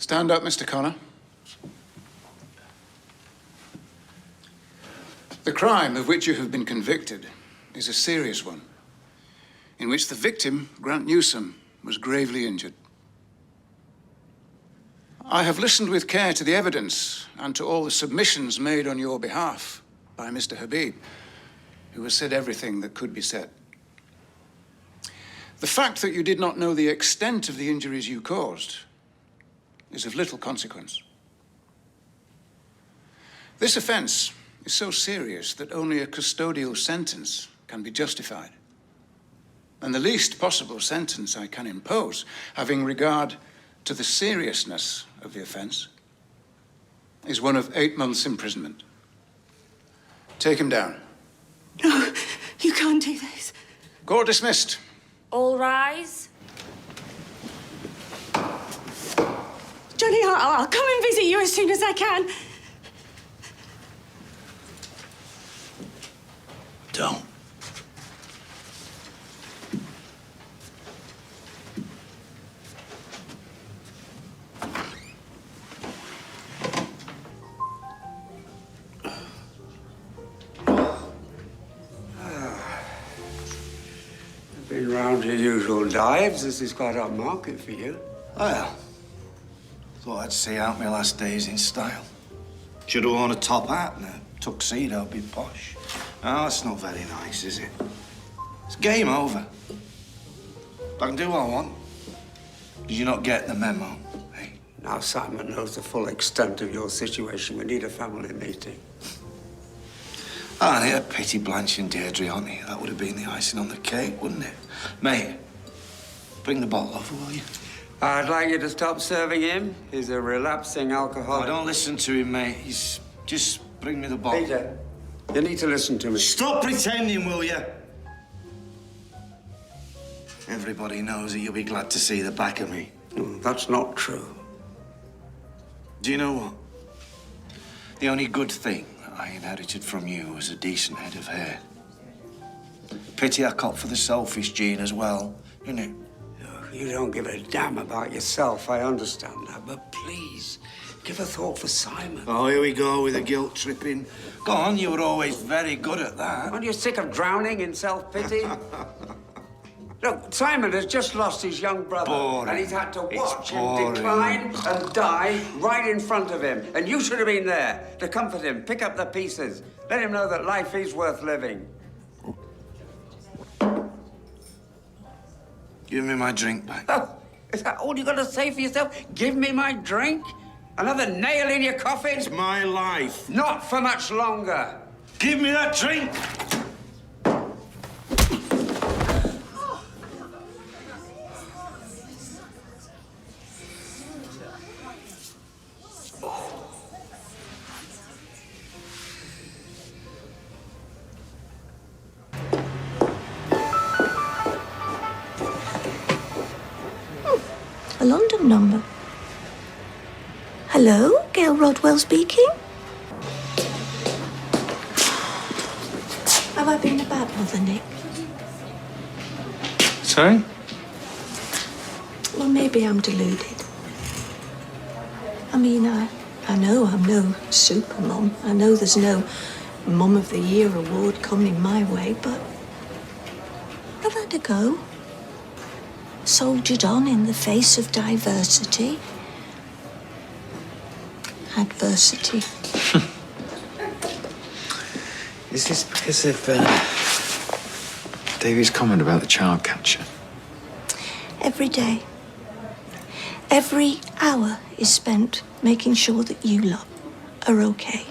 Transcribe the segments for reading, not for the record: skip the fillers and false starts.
Stand up, Mr. Connor. The crime of which you have been convicted is a serious one, in which the victim, Grant Newsom, was gravely injured. I have listened with care to the evidence and to all the submissions made on your behalf by Mr. Habib, who has said everything that could be said. The fact that you did not know the extent of the injuries you caused is of little consequence. This offense is so serious that only a custodial sentence can be justified. And the least possible sentence I can impose, having regard to the seriousness of the offense, is one of 8 months' imprisonment. Take him down. No, you can't do this. Court dismissed. All rise. Johnny, I'll come and visit you as soon as I can. Don't. Been round your usual dives. This is quite a market for you. Well, thought I'd see out my last days in style. Should have worn a top hat and a tuxedo, be posh. No, that's not very nice, is it? It's game over. I can do what I want. Did you not get the memo? Hey? Now Simon knows the full extent of your situation. We need a family meeting. Ah, they had pity Blanche and Deirdre on here. That would have been the icing on the cake, wouldn't it? Mate, bring the bottle over, will you? I'd like you to stop serving him. He's a relapsing alcoholic. Oh, don't listen to him, mate. He's... Just bring me the bottle. Peter, you need to listen to me. Stop pretending, will you? Everybody knows that you'll be glad to see the back of me. No, that's not true. Do you know what? The only good thing I inherited from you was a decent head of hair. Pity I caught for the selfish gene as well, isn't it? You don't give a damn about yourself, I understand that, but please, give a thought for Simon. Oh, here we go with the guilt tripping. Go on, you were always very good at that. Aren't you sick of drowning in self-pity? Look, Simon has just lost his young brother. Boring. And he's had to watch him boring. decline and die right in front of him. And you should have been there to comfort him, pick up the pieces, let him know that life is worth living. Give me my drink back. Oh, is that all you got to say for yourself? Give me my drink? Another nail in your coffin? It's my life. Not for much longer. Give me that drink! A London number. Hello, Gail Rodwell speaking. Have I been about, Mother Nick? Sorry? Well, maybe I'm deluded. I mean, I know I'm no super mum. I know there's no Mum of the Year award coming my way, but I've had a go. Soldiered on in the face of diversity. Adversity. Is this because of Davey's comment about the child catcher? Every day. Every hour is spent making sure that you lot are okay.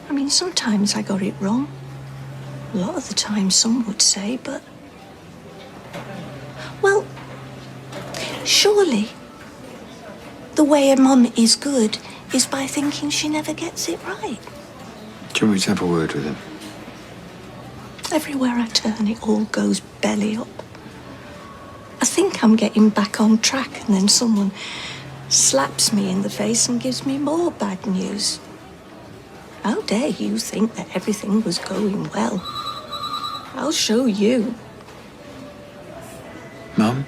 I mean, sometimes I got it wrong. A lot of the time, some would say, but... Well, surely the way a mum is good is by thinking she never gets it right. Do you want me to have a word with him? Everywhere I turn, it all goes belly up. I think I'm getting back on track, and then someone slaps me in the face and gives me more bad news. How dare you think that everything was going well? I'll show you. Mum?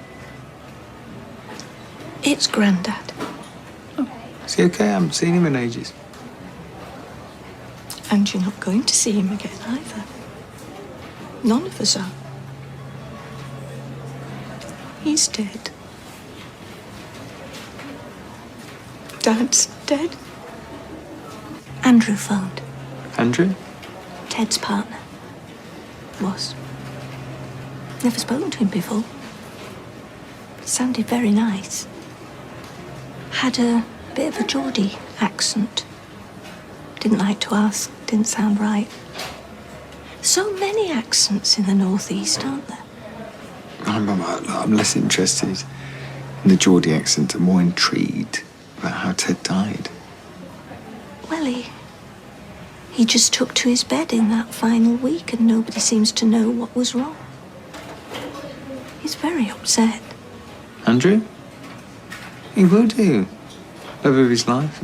It's Grandad. Is he okay? I haven't seen him in ages. And you're not going to see him again either. None of us are. He's dead. Dad's dead. Andrew phoned. Andrew? Ted's partner. Was. Never spoken to him before. Sounded very nice. Had a bit of a Geordie accent. Didn't like to ask, didn't sound right. So many accents in the northeast, aren't there? I'm less interested in the Geordie accent and more intrigued about how Ted died. Well, he just took to his bed in that final week and nobody seems to know what was wrong. He's very upset. Andrew? He will do. Love of his life.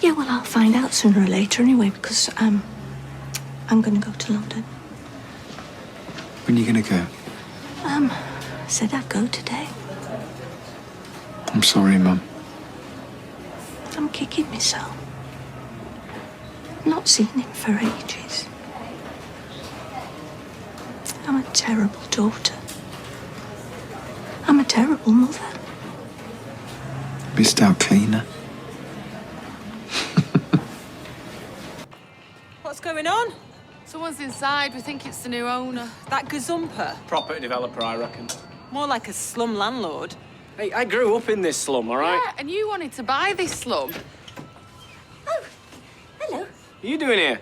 Yeah, well, I'll find out sooner or later anyway, because I'm going to go to London. When are you going to go? Said I'd go today. I'm sorry, Mum. I'm kicking myself. Not seen him for ages. I'm a terrible daughter. I'm a terrible mother. Missed out cleaner. What's going on? Someone's inside. We think it's the new owner. That gazumper? Property developer, I reckon. More like a slum landlord. Hey, I grew up in this slum, all right? Yeah, and you wanted to buy this slum. Oh, hello. What are you doing here?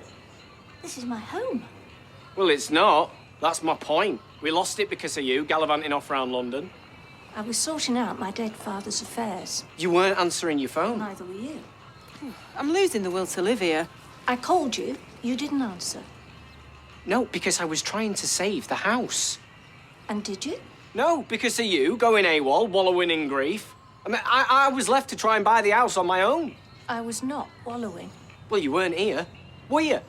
This is my home. Well, it's not. That's my point. We lost it because of you, gallivanting off around London. I was sorting out my dead father's affairs. You weren't answering your phone. Neither were you. I'm losing the will to live here. I called you. You didn't answer. No, because I was trying to save the house. And did you? No, because of you, going AWOL, wallowing in grief. I mean, I was left to try and buy the house on my own. I was not wallowing. Well, you weren't here, were you?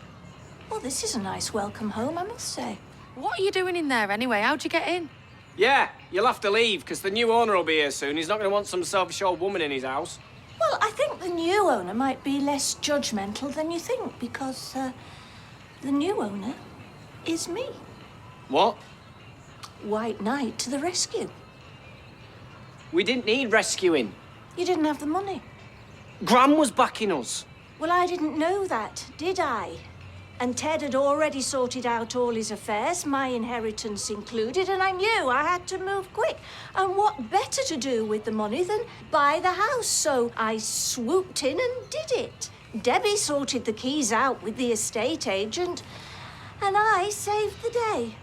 Well, this is a nice welcome home, I must say. What are you doing in there anyway? How'd you get in? Yeah, you'll have to leave, because the new owner will be here soon. He's not going to want some selfish old woman in his house. Well, I think the new owner might be less judgmental than you think, because the new owner is me. What? White Knight to the rescue. We didn't need rescuing. You didn't have the money. Gran was backing us. Well, I didn't know that, did I? And Ted had already sorted out all his affairs, my inheritance included, and I knew I had to move quick. And what better to do with the money than buy the house? So I swooped in and did it. Debbie sorted the keys out with the estate agent, and I saved the day.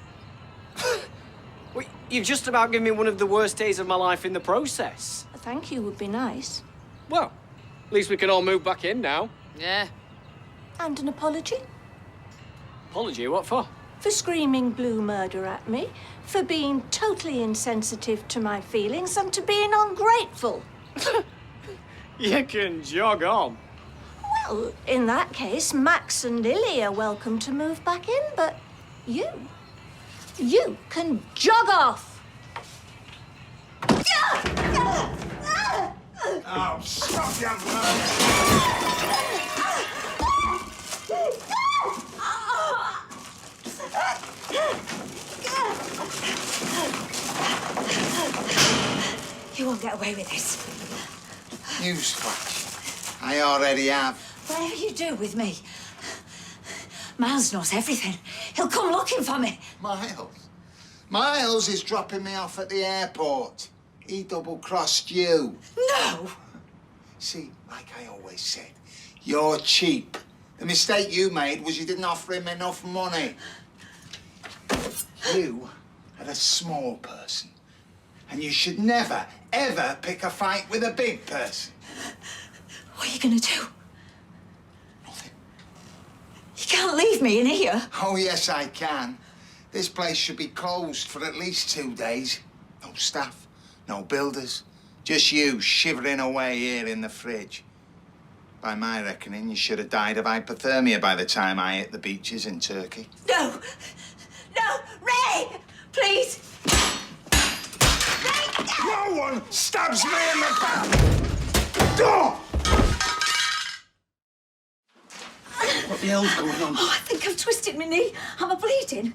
Well, you've just about given me one of the worst days of my life in the process. A thank you would be nice. Well, at least we can all move back in now. Yeah. And an apology Apology, what for? for screaming blue murder at me, for being totally insensitive to my feelings, and to being ungrateful. You can jog on. Well, in that case, Max and Lily are welcome to move back in, but you can jog off. Oh, stop your mouth! You won't get away with this. Newsflash. I already have. Whatever you do with me, Miles knows everything. He'll come looking for me. Miles? Miles is dropping me off at the airport. He double-crossed you. No! See, like I always said, you're cheap. The mistake you made was you didn't offer him enough money. You are a small person. And you should never, ever pick a fight with a big person. What are you gonna do? Nothing. You can't leave me in here. Oh, yes, I can. This place should be closed for at least 2 days. No staff, no builders. Just you shivering away here in the fridge. By my reckoning, you should have died of hypothermia by the time I hit the beaches in Turkey. No! No! Ray! Please! Ray! No one stabs me in the back! Don't! What the hell's going on? Oh, I think I've twisted my knee. Am I bleeding?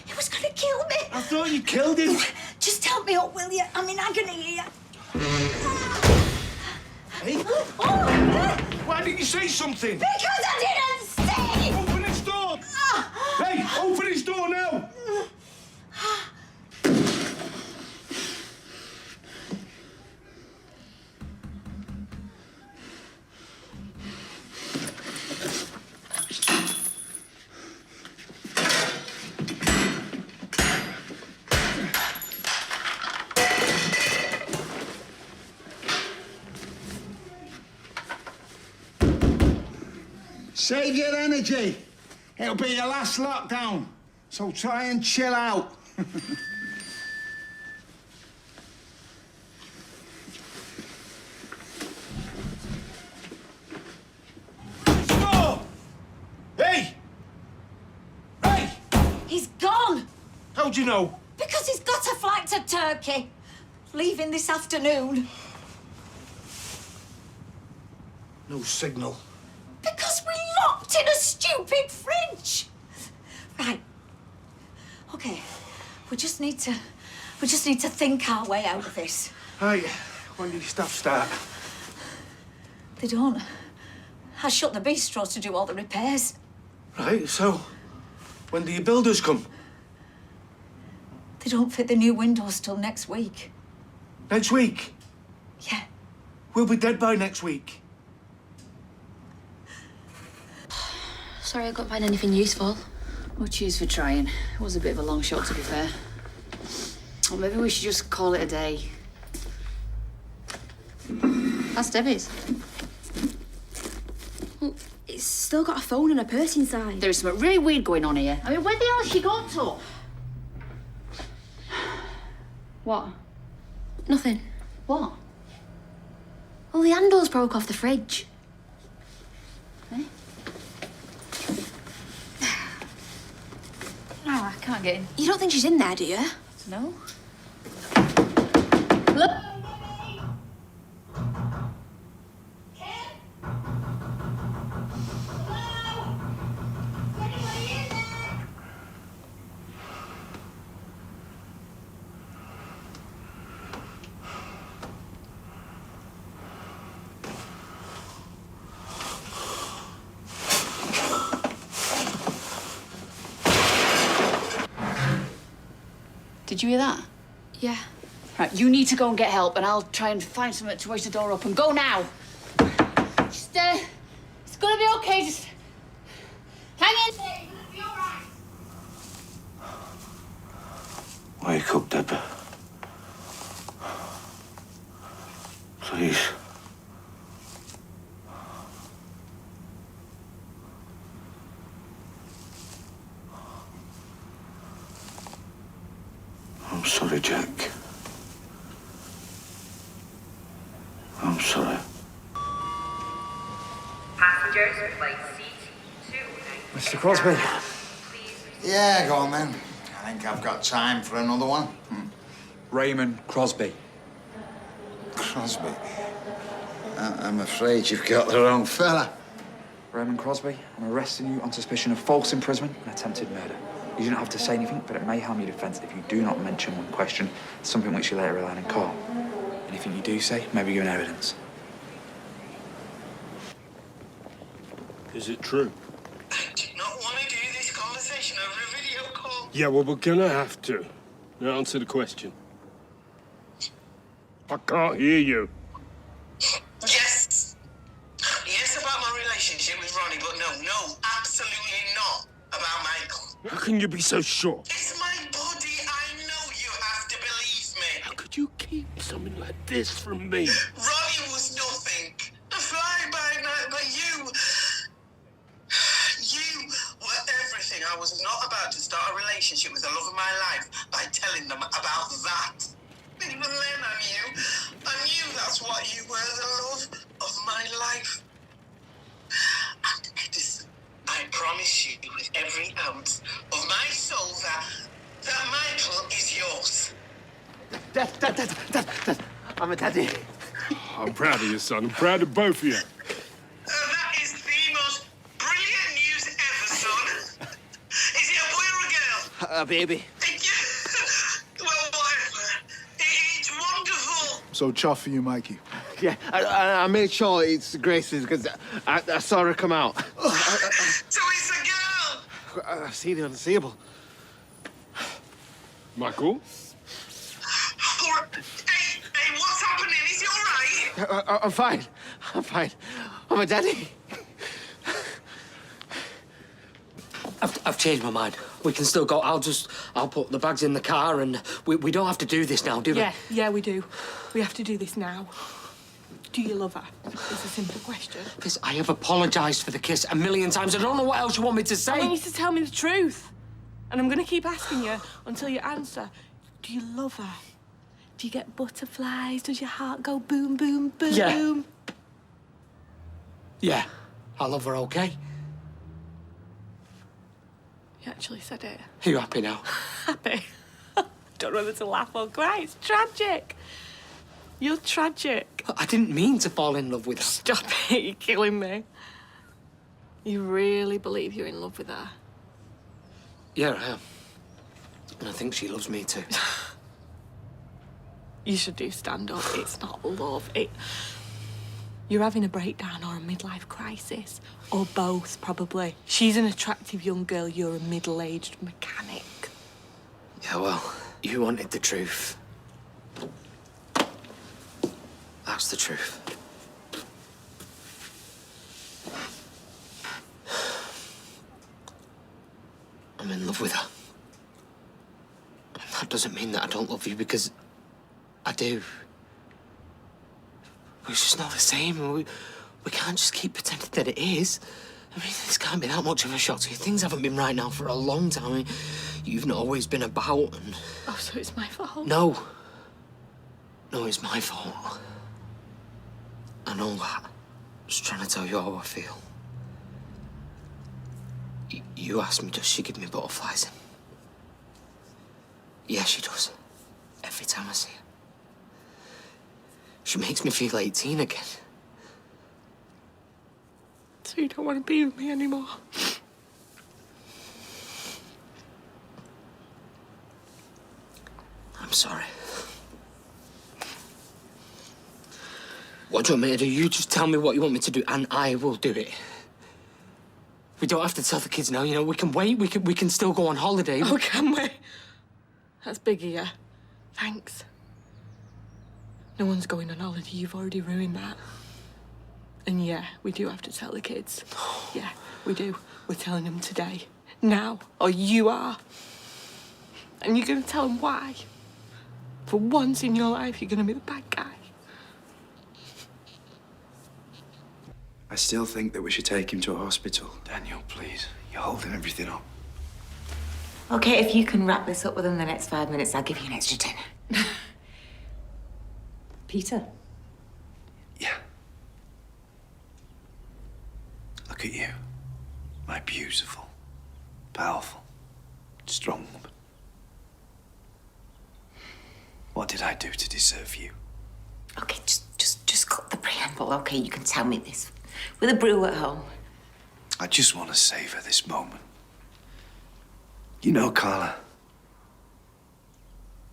He was going to kill me. I thought you killed him. Just help me up, will you? I'm in agony here. Hey? Oh, Why didn't you say something? because I didn't see! Open his door! Hey, open his door now! Save your energy. It'll be your last lockdown. So try and chill out. Stop! Hey! Hey! He's gone! How'd you know? Because he's got a flight to Turkey. Leaving this afternoon. No signal. Because we locked in a stupid fridge. Right. Okay. We just need to think our way out of this. Hey, when did your stuff start? They don't. I shut the bistro to do all the repairs. Right, so when do your builders come? They don't fit the new windows till next week. Next week? Yeah. We'll be dead by next week. Sorry, I couldn't find anything useful. Well, cheers for trying. It was a bit of a long shot, to be fair. Or maybe we should just call it a day. That's Debbie's. Well, it's still got a phone and a purse inside. There's something really weird going on here. I mean, where the hell has she gone to? What? Nothing. What? Well, the handles broke off the fridge. Eh? No, I can't get in. You don't think she's in there, do you? No. Did you hear that? Yeah. Right, you need to go and get help, and I'll try and find something to wedge the door open. Go now. Just, it's gonna be okay. Just hang in. It's gonna be all right. Wake up, Deborah. Please. I'm sorry, Jack. I'm sorry. Passengers, flight CT2. Mr. Crosby. Yeah, go on then. I think I've got time for another one. Raymond Crosby. Crosby. I'm afraid you've got the wrong fella. Raymond Crosby, I'm arresting you on suspicion of false imprisonment and attempted murder. You do not have to say anything, but it may harm your defence if you do not mention when questioned something which you later rely in court. Anything you do say may be given evidence. Is it true? I did not want to do this conversation over a video call. Yeah, well, we're gonna have to. Now answer the question. I can't hear you. Yes. Yes, about my relationship with Ronnie, but no, absolutely not about Michael. How can you be so sure? It's my body. I know you have to believe me. How could you keep something like this from me? Ronnie was nothing. A fly-by-night, but you were everything. I was not about to start a relationship with the love of my life by telling them about that. Even then I knew that's what you were, the love of my life. And Edison, I promise you with every ounce of my soul that Michael is yours. Dad, I'm a daddy. I'm proud of you, son. I'm proud of both of you. That is the most brilliant news A baby. It's wonderful. So chuffed for you, Mikey. Yeah, I made sure it's Grace's because I saw her come out. So it's a girl. I see the unseeable. Michael? Hey, what's happening? Is he all right? I'm fine. I'm fine. I'm a daddy. I've changed my mind. We can still go. I'll put the bags in the car and we don't have to do this now, do we? Yeah, we do. We have to do this now. Do you love her? It's a simple question. Because I have apologised for the kiss a million times. I don't know what else you want me to say. I want you to tell me the truth. And I'm going to keep asking you until you answer. Do you love her? Do you get butterflies? Does your heart go boom, boom, boom? Yeah. Yeah, I love her, okay? You actually said it. Are you happy now? Happy? Don't know whether to laugh or cry. It's tragic. You're tragic. I didn't mean to fall in love with her. Stop it. You're killing me. You really believe you're in love with her? Yeah, I am. And I think she loves me too. You should do stand-up. It's not love. You're having a breakdown or a midlife crisis. Or both, probably. She's an attractive young girl. You're a middle-aged mechanic. Yeah, well, you wanted the truth. That's the truth. I'm in love with her. And that doesn't mean that I don't love you, because I do. It's just not the same. We can't just keep pretending that it is. I mean, this can't be that much of a shock to you. Things haven't been right now for a long time. I mean, you've not always been about and... Oh, so it's my fault? No. No, it's my fault. I know that. Just trying to tell you how I feel. You asked me, does she give me butterflies? Yeah, she does. Every time I see her. She makes me feel 18 again. So you don't want to be with me anymore? I'm sorry. What do you want me to do? You just tell me what you want me to do, and I will do it. We don't have to tell the kids now, you know. We can wait. We can still go on holiday. Oh, can we? That's big of you. Thanks. No one's going on holiday. You've already ruined that. And yeah, we do have to tell the kids. Yeah, we do. We're telling them today. Now. Or you are. And you're going to tell them why. For once in your life, you're going to be the bad guy. I still think that we should take him to a hospital. Daniel, please. You're holding everything up. Okay, if you can wrap this up within the next 5 minutes, I'll give you an extra 10. Peter? Yeah. Look at you. My beautiful, powerful, strong woman. What did I do to deserve you? Okay, just cut the preamble, okay? You can tell me this with a brew at home. I just want to savor this moment. You know, Carla,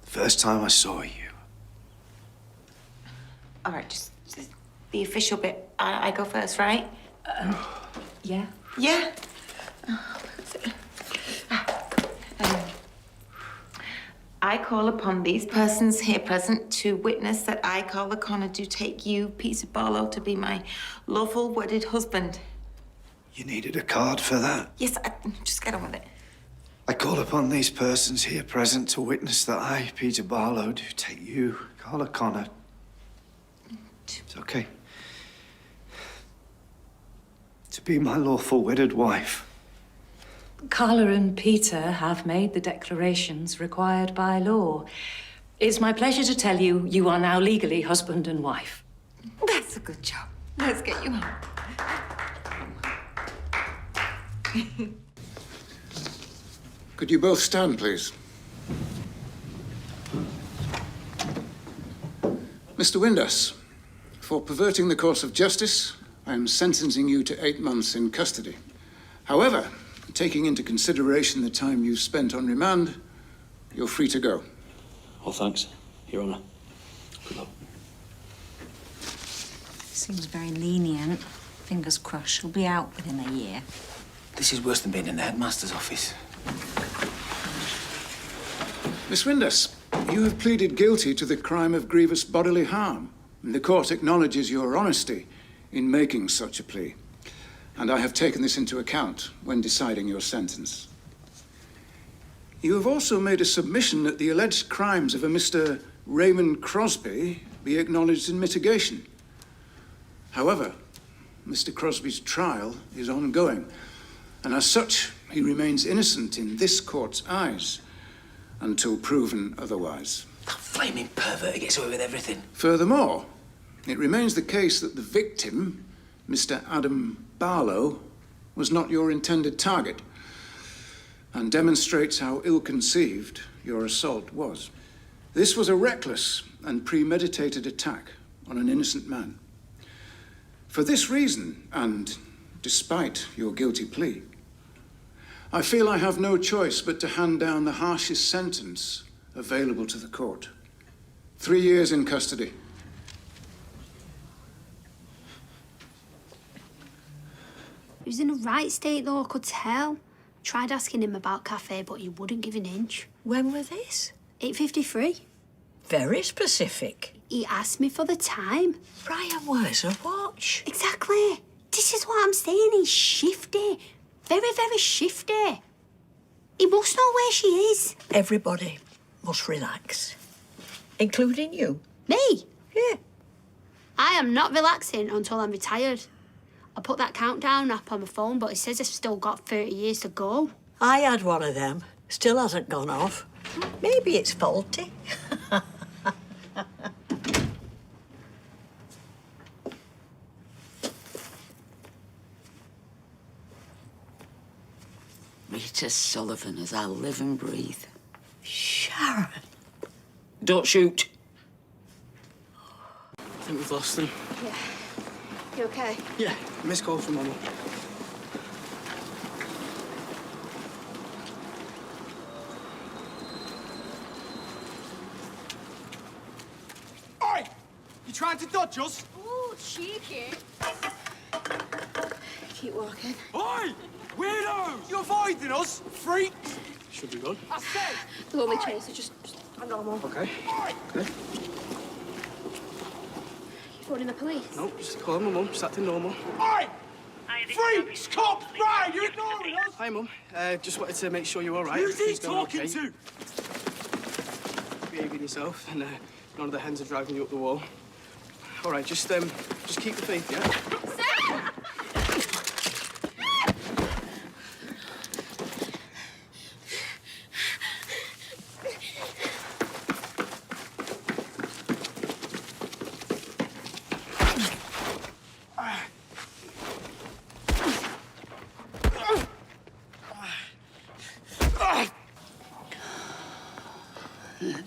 the first time I saw you... All right, just the official bit. I go first, right? Yeah. Yeah. I call upon these persons here present to witness that I, Carla Connor, do take you, Peter Barlow, to be my lawful wedded husband. You needed a card for that? Yes, just get on with it. I call upon these persons here present to witness that I, Peter Barlow, do take you, Carla Connor. It's okay. To be my lawful wedded wife. Carla and Peter have made the declarations required by law. It's my pleasure to tell you, you are now legally husband and wife. That's a good job. Let's get you home. Could you both stand, please? Mr. Windass, for perverting the course of justice, I am sentencing you to 8 months in custody. However, taking into consideration the time you've spent on remand, you're free to go. Oh, thanks, Your Honour. Good luck. Seems very lenient. Fingers crossed she'll be out within a year. This is worse than being in the headmaster's office. Miss Windus, you have pleaded guilty to the crime of grievous bodily harm, and the court acknowledges your honesty in making such a plea. And I have taken this into account when deciding your sentence. You have also made a submission that the alleged crimes of a Mr. Raymond Crosby be acknowledged in mitigation. However, Mr. Crosby's trial is ongoing, and as such, he remains innocent in this court's eyes until proven otherwise. That flaming pervert, he gets away with everything. Furthermore, it remains the case that the victim, Mr. Adam Barlow, was not your intended target, and demonstrates how ill-conceived your assault was. This was a reckless and premeditated attack on an innocent man. For this reason, and despite your guilty plea, I feel I have no choice but to hand down the harshest sentence available to the court. 3 years in custody. He was in a right state, though, I could tell. Tried asking him about cafe, but he wouldn't give an inch. When was this? 8:53. Very specific. He asked me for the time. Brian wears a watch. Exactly. This is what I'm saying. He's shifty. Very, very shifty. He must know where she is. Everybody must relax. Including you. Me? Yeah. I am not relaxing until I'm retired. I put that countdown app on my phone, but it says I've still got 30 years to go. I had one of them. Still hasn't gone off. Maybe it's faulty. Rita Sullivan as I live and breathe. Sharon. Don't shoot. I think we've lost them. Yeah. You okay? Yeah, missed call from Mama. Oi! You trying to dodge us? Ooh, cheeky. Keep walking. Oi! Weirdos! You avoiding us, freak? Should be good. I said! They'll only chase, so just hang on, Mum. Okay. Okay. You phoning the police? No, just calling my mum. Just acting normal. Oi! Freaks! Cops! Right, you ignoring us? Hi, Mum. Just wanted to make sure you're all right. Who's he Everything's going talking okay. to? Behaving yourself, and none of the hens are driving you up the wall. All right, just keep the faith, yeah?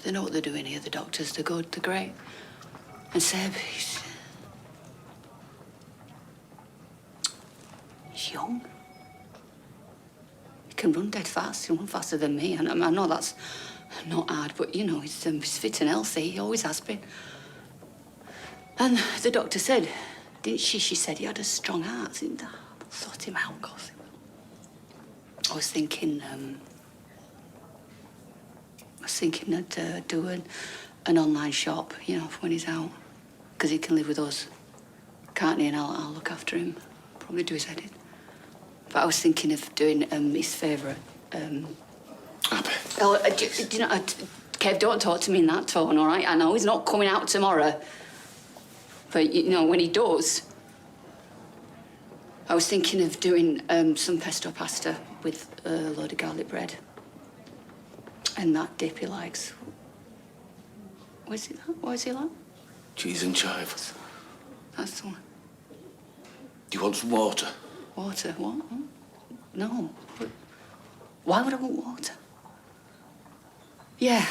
They know what they're doing here, the doctors. They're good, they're great. And Seb, he's young. He can run dead fast. He can run faster than me. And I know that's not hard, but, you know, he's fit and healthy. He always has been. And the doctor said, didn't she? She said he had a strong heart. Sort him out, cause I was thinking, I'd do an online shop, you know, for when he's out. Because he can live with us, can't he? And I'll look after him. Probably do his head in. But I was thinking of doing his favourite. Abby. Oh, do you know, Kev, don't talk to me in that tone, all right? I know he's not coming out tomorrow. But, you know, when he does, I was thinking of doing some pesto pasta with a load of garlic bread. And that dip he likes. What is it that? What is he like? Cheese and chives. That's the one. Do you want some water? Water? What? No. Why would I want water? Yeah,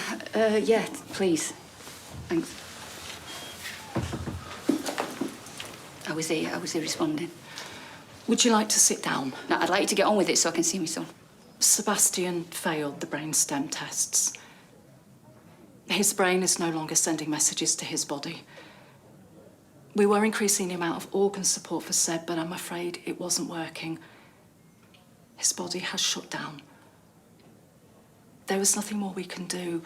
yeah, please. Thanks. How is he responding? Would you like to sit down? No, I'd like you to get on with it so I can see my son. Sebastian failed the brainstem tests. His brain is no longer sending messages to his body. We were increasing the amount of organ support for Seb, but I'm afraid it wasn't working. His body has shut down. There was nothing more we can do,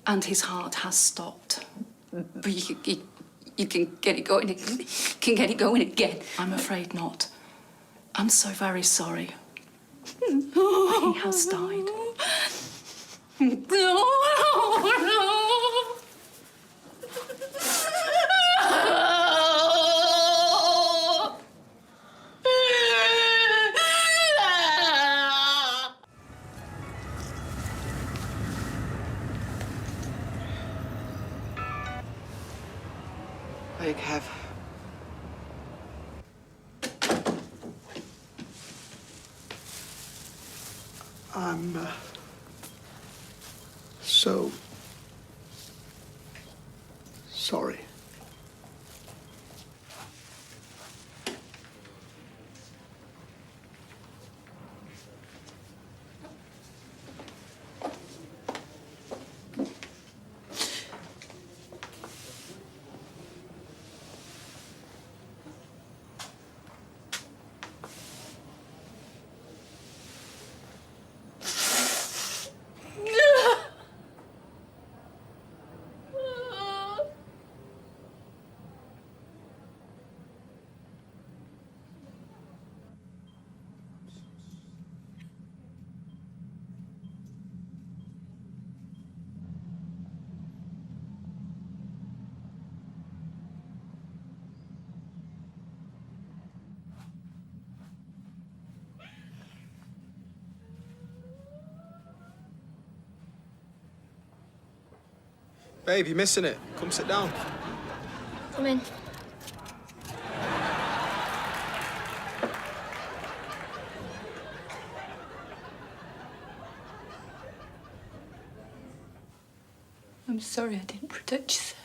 and his heart has stopped. But you can get it going again. Can get it going again. I'm afraid not. I'm so very sorry. He has died. No. Hey, Kev. I'm so sorry. Babe, you're missing it. Come sit down. Come in. I'm sorry I didn't protect you, Seb.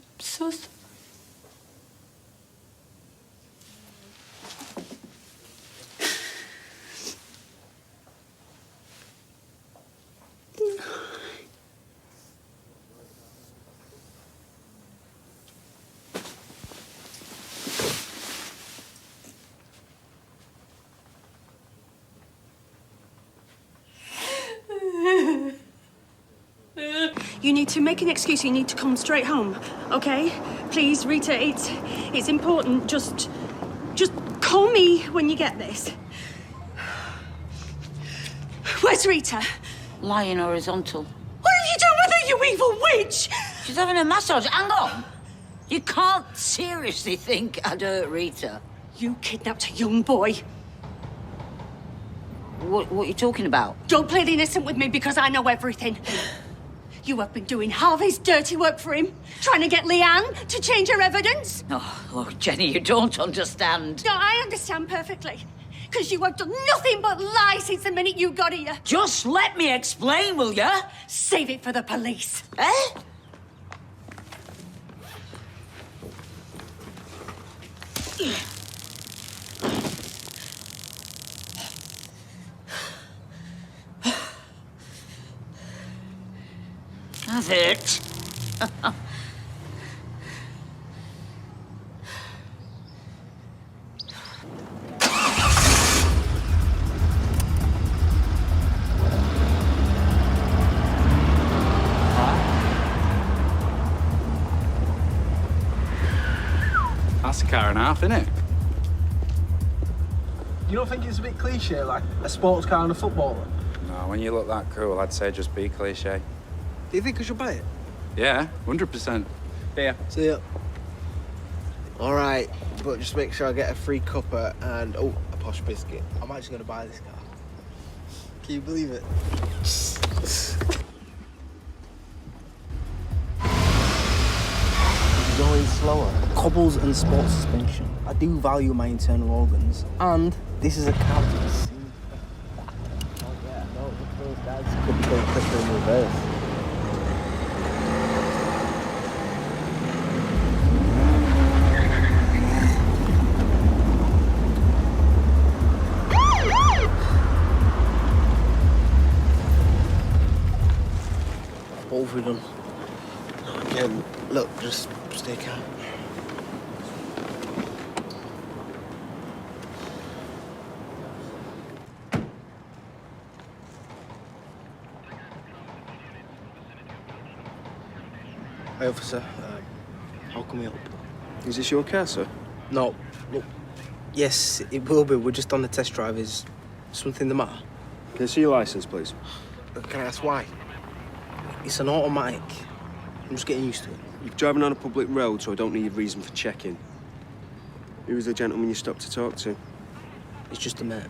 I'm so sorry. You need to make an excuse. You need to come straight home, okay? Please, Rita, it's important. Just call me when you get this. Where's Rita? Lying horizontal. What have you done with her, you evil witch? She's having a massage. Hang on. You can't seriously think I'd hurt Rita. You kidnapped a young boy. What are you talking about? Don't play the innocent with me because I know everything. You have been doing Harvey's dirty work for him, trying to get Leanne to change her evidence. Oh, Jenny, you don't understand. No, I understand perfectly. Because you have done nothing but lie since the minute you got here. Just let me explain, will ya? Save it for the police. Eh? Have it. That's a car and a half, innit? You don't think it's a bit cliche, like a sports car and a footballer? No, when you look that cool, I'd say just be cliche. Do you think I should buy it? Yeah, 100%. Yeah. See ya. All right, but just make sure I get a free cuppa and, a posh biscuit. I'm actually going to buy this car. Can you believe it? Going slower. Cobbles and sports suspension. I do value my internal organs. And this is a County. Oh, yeah, no, look at those guys. Could be going quicker in reverse. have we done? Again, look, just stay calm. Hey, officer. How can we help? Is this your car, sir? No. Look, yes, it will be. We're just on the test drive. Is something the matter? Can I see your license, please? Can I ask why? It's an automatic. I'm just getting used to it. You're driving on a public road, so I don't need a reason for checking. Who was the gentleman you stopped to talk to? It's just a mate.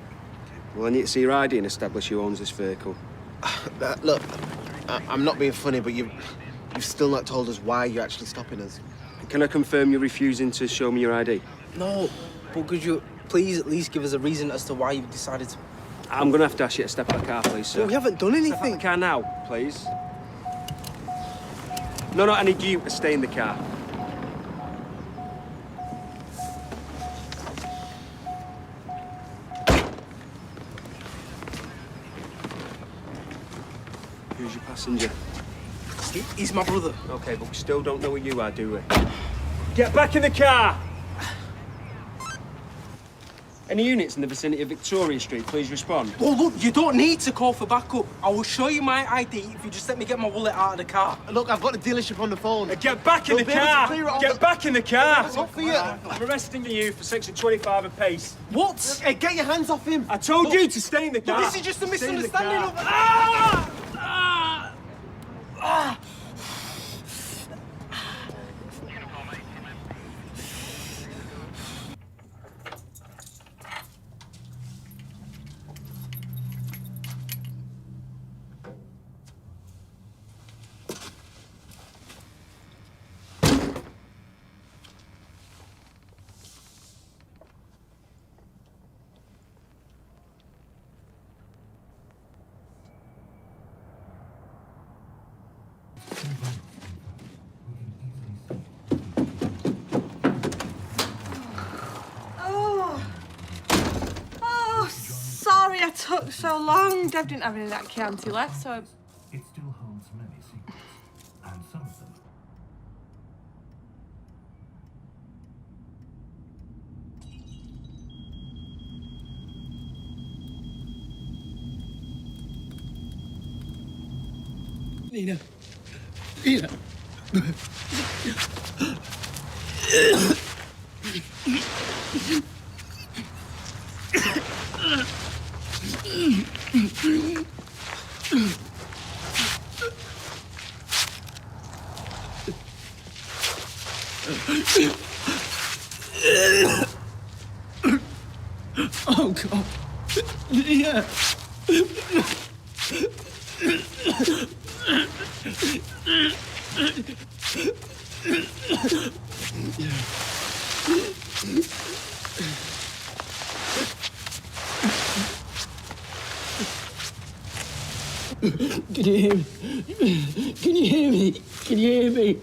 Well, I need to see your ID and establish who owns this vehicle. Look, I'm not being funny, but you've still not told us why you're actually stopping us. Can I confirm you're refusing to show me your ID? No, but could you please at least give us a reason as to why you've decided to... I'm going to have to ask you to step out of the car, please, sir. But we haven't done anything. Step out of the car now, please. No, I need you to stay in the car. Who's your passenger? He's my brother. Okay, but we still don't know who you are, do we? Get back in the car! Any units in the vicinity of Victoria Street, please respond. Well, look, you don't need to call for backup. I will show you my ID if you just let me get my wallet out of the car. Look, I've got the dealership on the phone. Get back in the car! Get back in the car! It's not for you. I'm arresting you for section 25 of pace. What? Hey, get your hands off him. I told you to stay in the car. This is just a Stay in the misunderstanding car. of... Ah! Ah! Ah! Oh, sorry I took so long. Deb didn't have any of that Chianti left, so... It still holds many secrets, and some of them Nina. Nina. Oh, God. Nina. Can you hear me? Can you hear me? Can you hear me?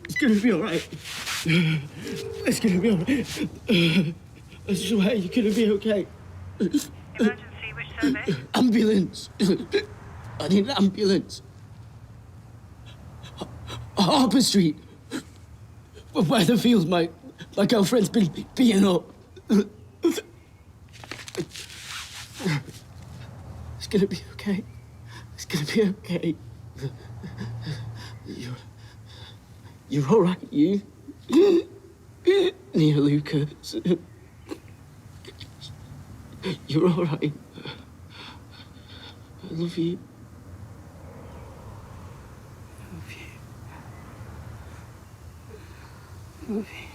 It's gonna be all right. It's gonna be all right. I swear you're gonna be okay. Emergency, which service? Ambulance. I need an ambulance. Harper Street. Where the fields my girlfriend's been beaten up. It's gonna be okay. It's gonna be okay. You're all right, you? Nia Lucas. You're all right. I love you. I love you. I love you.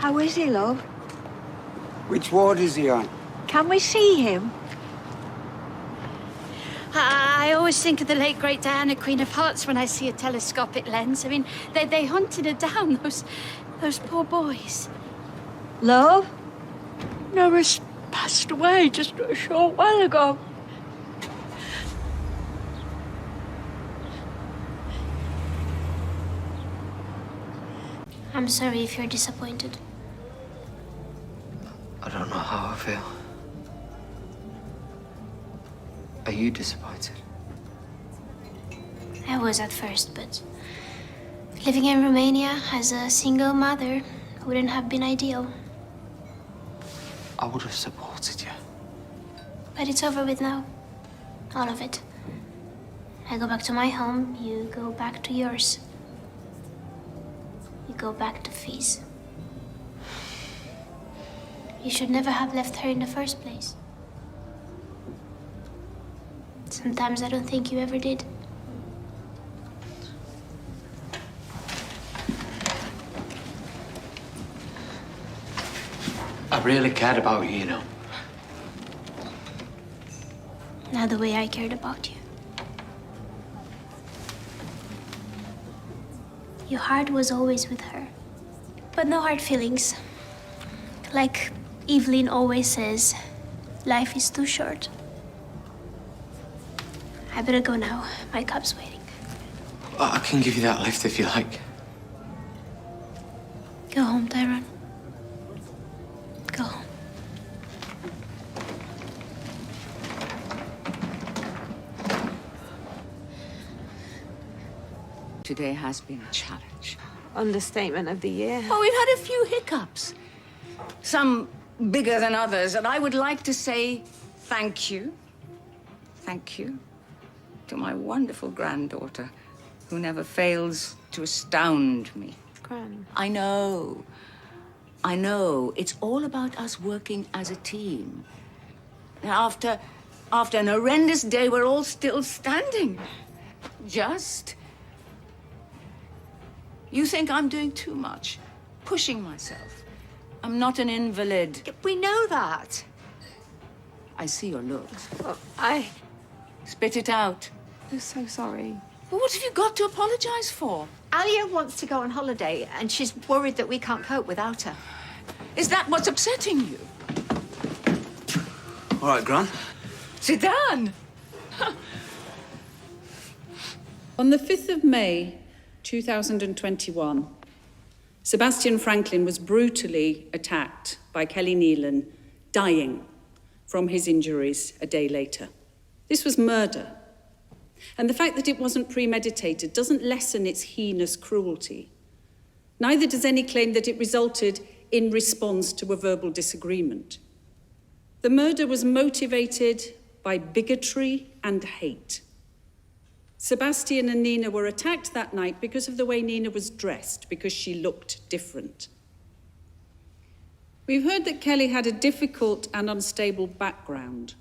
How is he, love? Which ward is he on? Can we see him? I always think of the late great Diana, Queen of Hearts, when I see a telescopic lens. I mean, they hunted her down, those poor boys. Love? Nora's passed away just a short while ago. I'm sorry if you're disappointed. I don't know how I feel. Are you disappointed? I was at first, but living in Romania as a single mother wouldn't have been ideal. I would have supported you. But it's over with now. All of it. I go back to my home, you go back to yours. You go back to Fees. You should never have left her in the first place. Sometimes I don't think you ever did. I really cared about you, you know. Not the way I cared about you. Your heart was always with her. But no hard feelings. Like Evelyn always says, life is too short. I better go now. My cup's waiting. I can give you that lift if you like. Go home, Tyrone. Go home. Today has been a challenge. Understatement of the year. Oh, we've had a few hiccups. Some bigger than others, and I would like to say thank you. Thank you to my wonderful granddaughter, who never fails to astound me. Gran. I know. It's all about us working as a team. After an horrendous day, we're all still standing. Just. You think I'm doing too much, pushing myself. I'm not an invalid. We know that. I see your looks. I... Spit it out. I'm so sorry. Well, what have you got to apologize for? Alia wants to go on holiday, and she's worried that we can't cope without her. Is that what's upsetting you? All right, Gran. Sit down. On the 5th of May, 2021, Sebastian Franklin was brutally attacked by Kelly Nealon, dying from his injuries a day later. This was murder. And the fact that it wasn't premeditated doesn't lessen its heinous cruelty. Neither does any claim that it resulted in response to a verbal disagreement. The murder was motivated by bigotry and hate. Sebastian and Nina were attacked that night because of the way Nina was dressed, because she looked different. We've heard that Kelly had a difficult and unstable background,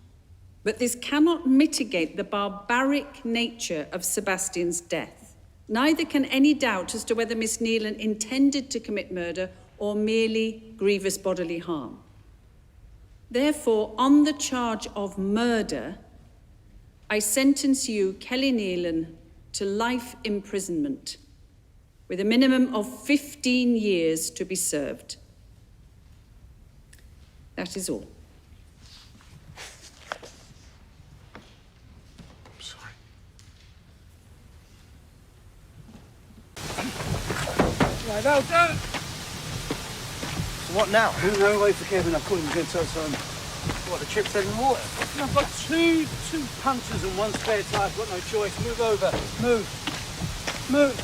but this cannot mitigate the barbaric nature of Sebastian's death. Neither can any doubt as to whether Miss Nealon intended to commit murder or merely grievous bodily harm. Therefore, on the charge of murder, I sentence you, Kelly Nealon, to life imprisonment, with a minimum of 15 years to be served. That is all. I'm sorry. Right, that'll do. So what now? No, wait for Kevin. I've called him again, so What, the trip's heading in the water? I've got two punches and one spare tire. I've got no choice. Move over. Move.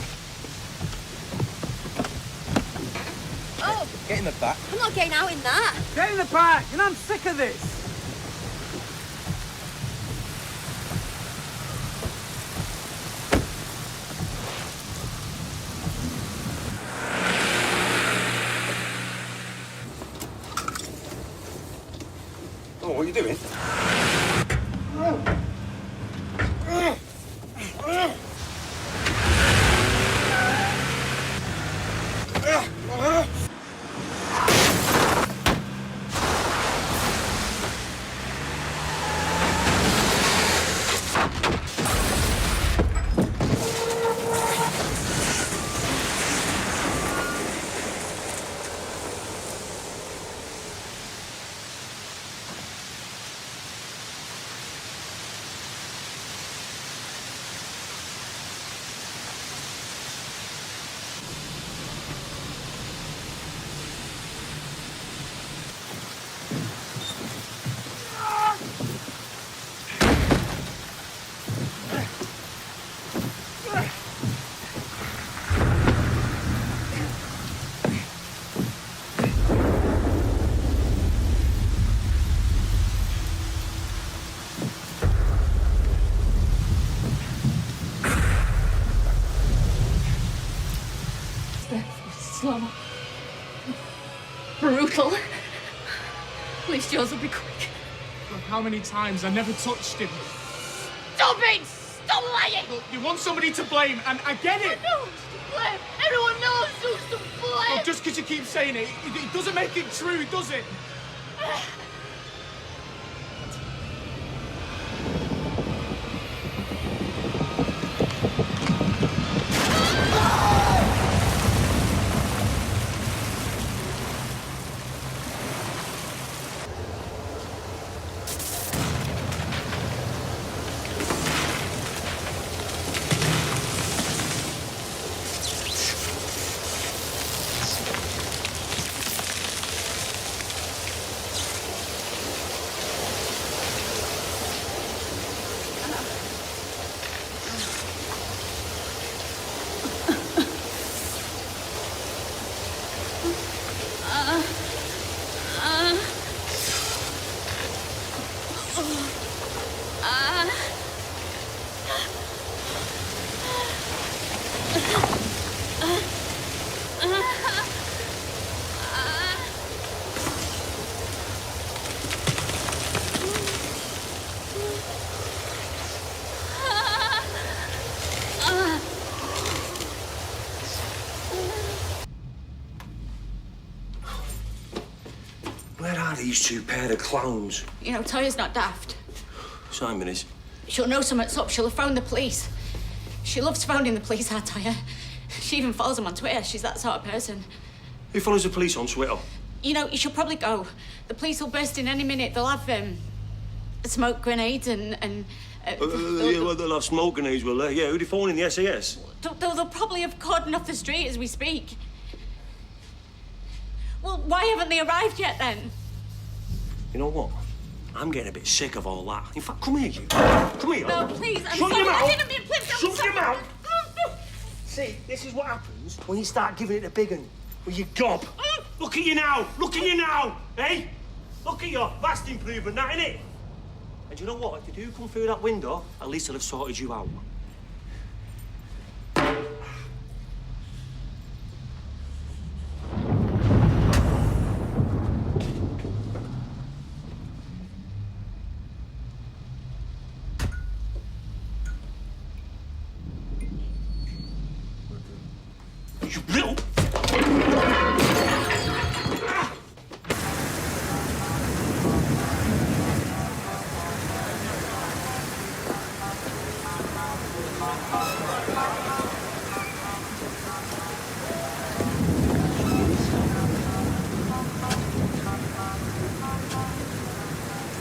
Oh! Get in the back. I'm not getting out in that. Get in the back. And I'm sick of this. Oh, what are you doing? brutal. At least yours will be quick. Look, how many times I never touched him. Stop it! Stop lying! Look, you want somebody to blame, and I get it. I know who's to blame. Everyone knows who's to blame. Look, just because you keep saying it, it doesn't make it true, does it? Where are these two pair of clowns? You know, Toya's not daft. Simon is. She'll know something's up. She'll have phoned the police. She loves phoning the police, our Toya. She even follows them on Twitter. She's that sort of person. Who follows the police on Twitter? You know, you should probably go. The police will burst in any minute. They'll have smoke grenades and Yeah, well, they'll have smoke grenades, will they? Yeah, who'd they phone in the SAS? They'll probably have cordoned off the street as we speak. Well, why haven't they arrived yet, then? You know what? I'm getting a bit sick of all that. In fact, come here, you. Come here. No, please, I'm Shut sorry. your mouth. I didn't mean, please, I'm Shut sorry. your mouth. See, this is what happens when you start giving it a big one. With your gob. Look at you now. Look at you now. Eh? Look at you. Vast improvement, that, innit? And you know what? If you do come through that window, at least I'll have sorted you out. You little...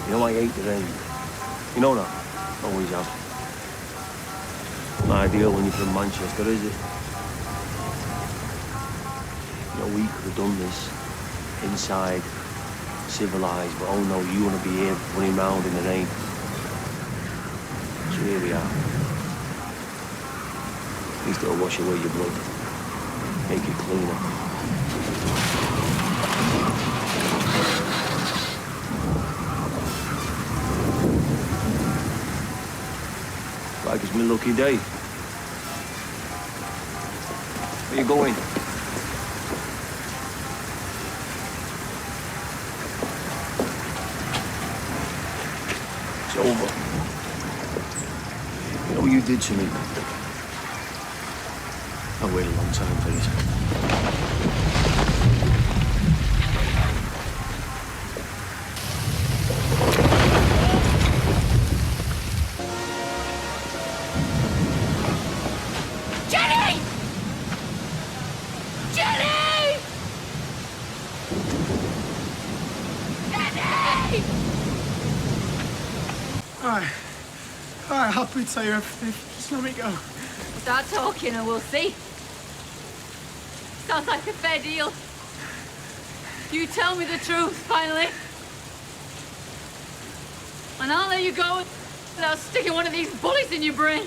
You know, I hate the rain. You know that? Always have. Not ideal when you're from Manchester, is it? You know, we could have done this inside, civilised, but oh no, you want to be here running round in the rain. So here we are. At least it'll wash away your blood, make it cleaner. Like it's my lucky day. Where you going? It's over. You know what you did to me? I waited a long time for this. Jenny! Jenny! Jenny! All right, happy to tell you everything. Just let me go. Start talking and we'll see. Sounds like a fair deal. You tell me the truth, finally. And I'll let you go without sticking one of these bullets in your brain.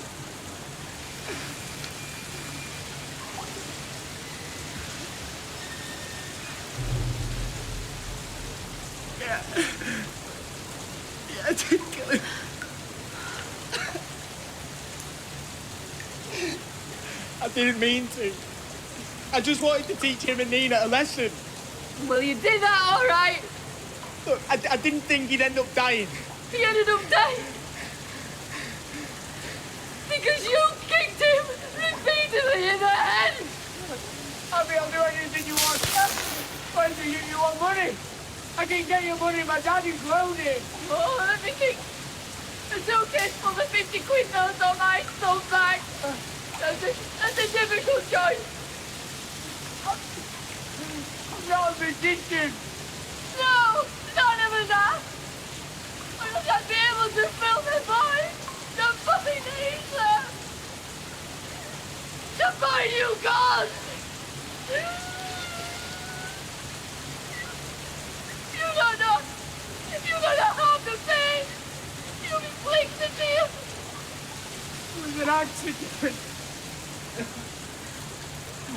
Yeah, I did kill him. I didn't mean to. I just wanted to teach him and Nina a lesson. Well, you did that all right. Look, I didn't think he'd end up dying. He ended up dying. Because you kicked him repeatedly in the head. Abby, I'll do anything you want. Why do you want money? I can get you money. My daddy's grounded. Oh, let me think. The suitcase full of 50 quid notes on my stone bag. That's a difficult choice. I'm not a magician. No, none of us are. Because I'd be able to fill the void. The puppy needs her. To find you, God. You don't know. You don't know half the pain. You inflicted me. It was an accident.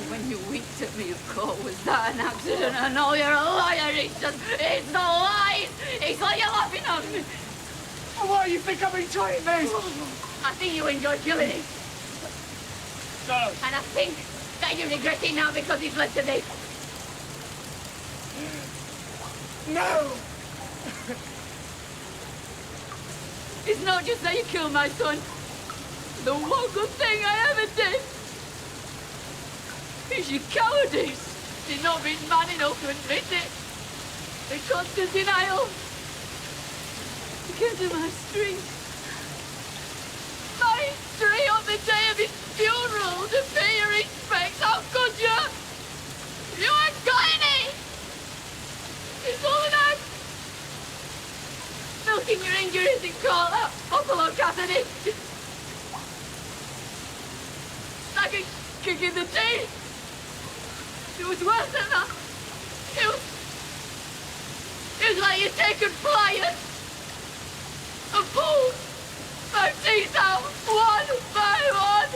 When you winked at me, of course, was that an accident? I know you're a liar. It's not lies. It's like you're laughing at me. Well, why do you think I've been trying this? I think you enjoy killing him. No. And I think that you regret it now because he's left today. No! It's not just that you killed my son. The one good thing I ever did is your cowardice. You've not been man enough to admit it. The constant denial. You came to my street. My street on the day of his funeral to pay your respects. How could you? You ain't got any. It's all an act. Milking your injuries in court out Buffalo Cassidy. Like a kick in the teeth. It was worse than that. It was like you'd taken pliers and pulled my teeth out one by one.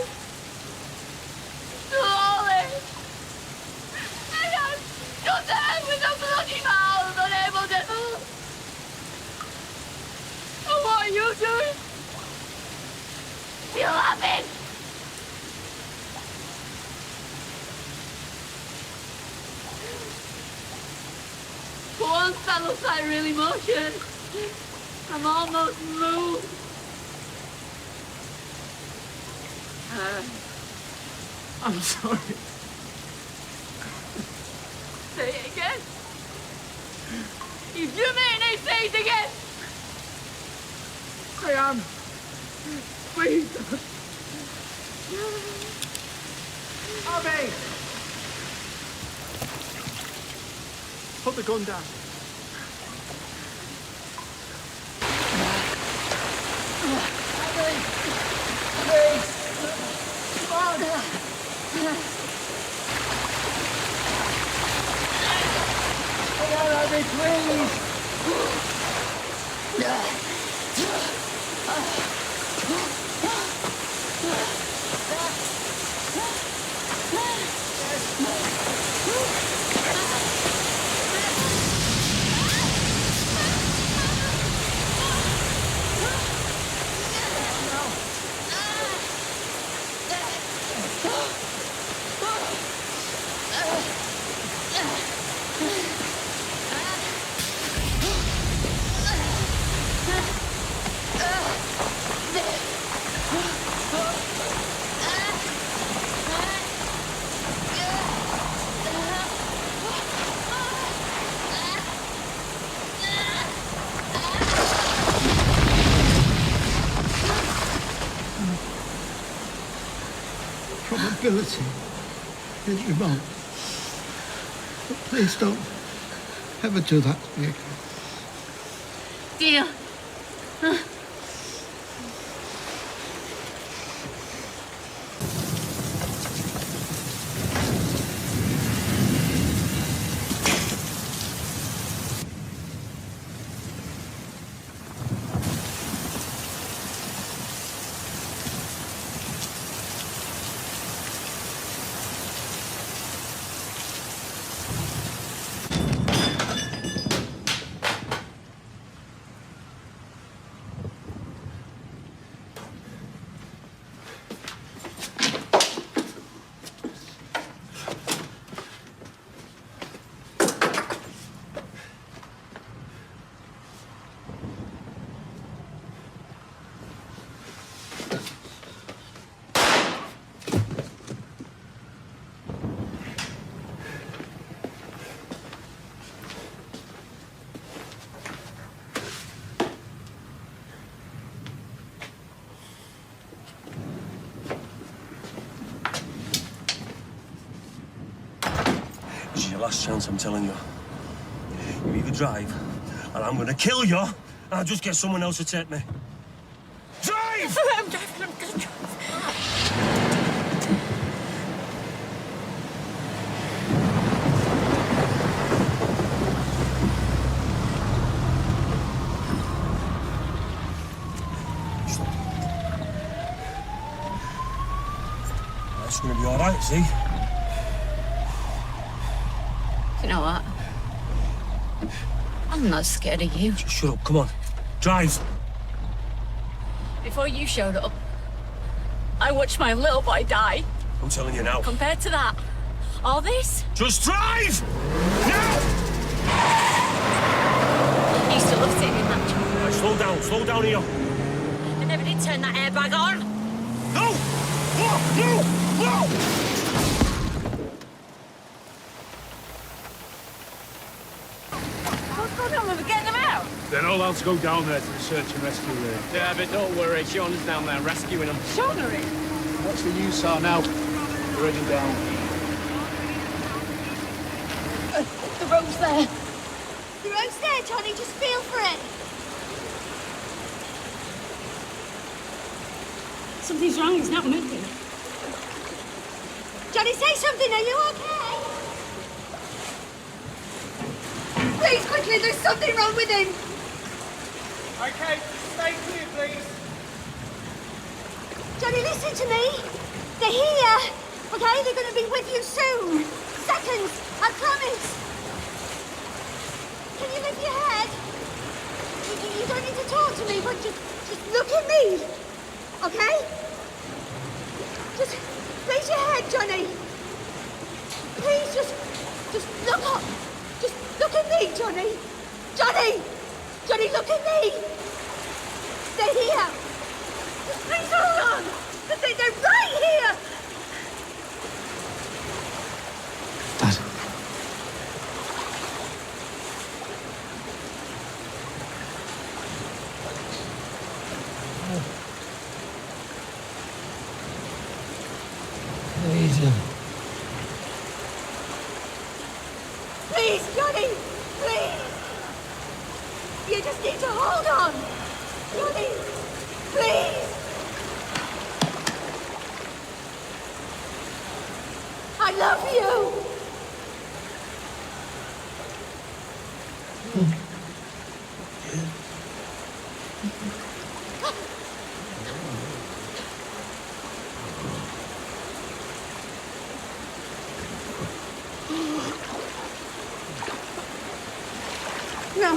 Slowly. And I stood there with a bloody mouth, unable to move. And what are you doing? You're laughing. For once, that looks like real emotion. I'm almost moved. I'm sorry. Say it again. If you mean it, say it again. I am. Please. Abby! Put the gun down. Abby! Please! Come on! Come on, Abby, please! Probability is remote. But please don't ever do that to me again. Deal. last chance, I'm telling you. You either drive, and I'm gonna kill you, and I'll just get someone else to take me. Drive! I'm driving, I'm gonna drive. That's gonna be all right, see? You know what? I'm not scared of you. Just shut up, come on. Drive. Before you showed up, I watched my little boy die. I'm telling you now. Compared to that, all this, Just drive! Now! I used to love sitting in that chair. Right, slow down here. I never did turn that airbag on. No! No! What's going on? Are we getting them out? They're all allowed to go down there to the search and rescue lane. Yeah, but don't worry, Shauna's down there rescuing them. Shauna is. That's the you saw now. We're heading down. The rope's there. The rope's there, Johnny. Just feel for it. Something's wrong, it's not moving. Johnny, say something. Are you okay? Please, quickly. There's something wrong with him. Okay, stay clear, please. Johnny, listen to me. They're here. Okay, they're going to be with you soon. Seconds, I promise. Can you lift your head? You don't need to talk to me, but just look at me. Okay? Just raise your head, Johnny. Please, just look up. Just look at me, Johnny. Johnny, look at me. They're here. Just please hold on. They're right here. Dad. Please, Johnny, please. You just need to hold on. Johnny, please. I love you. No.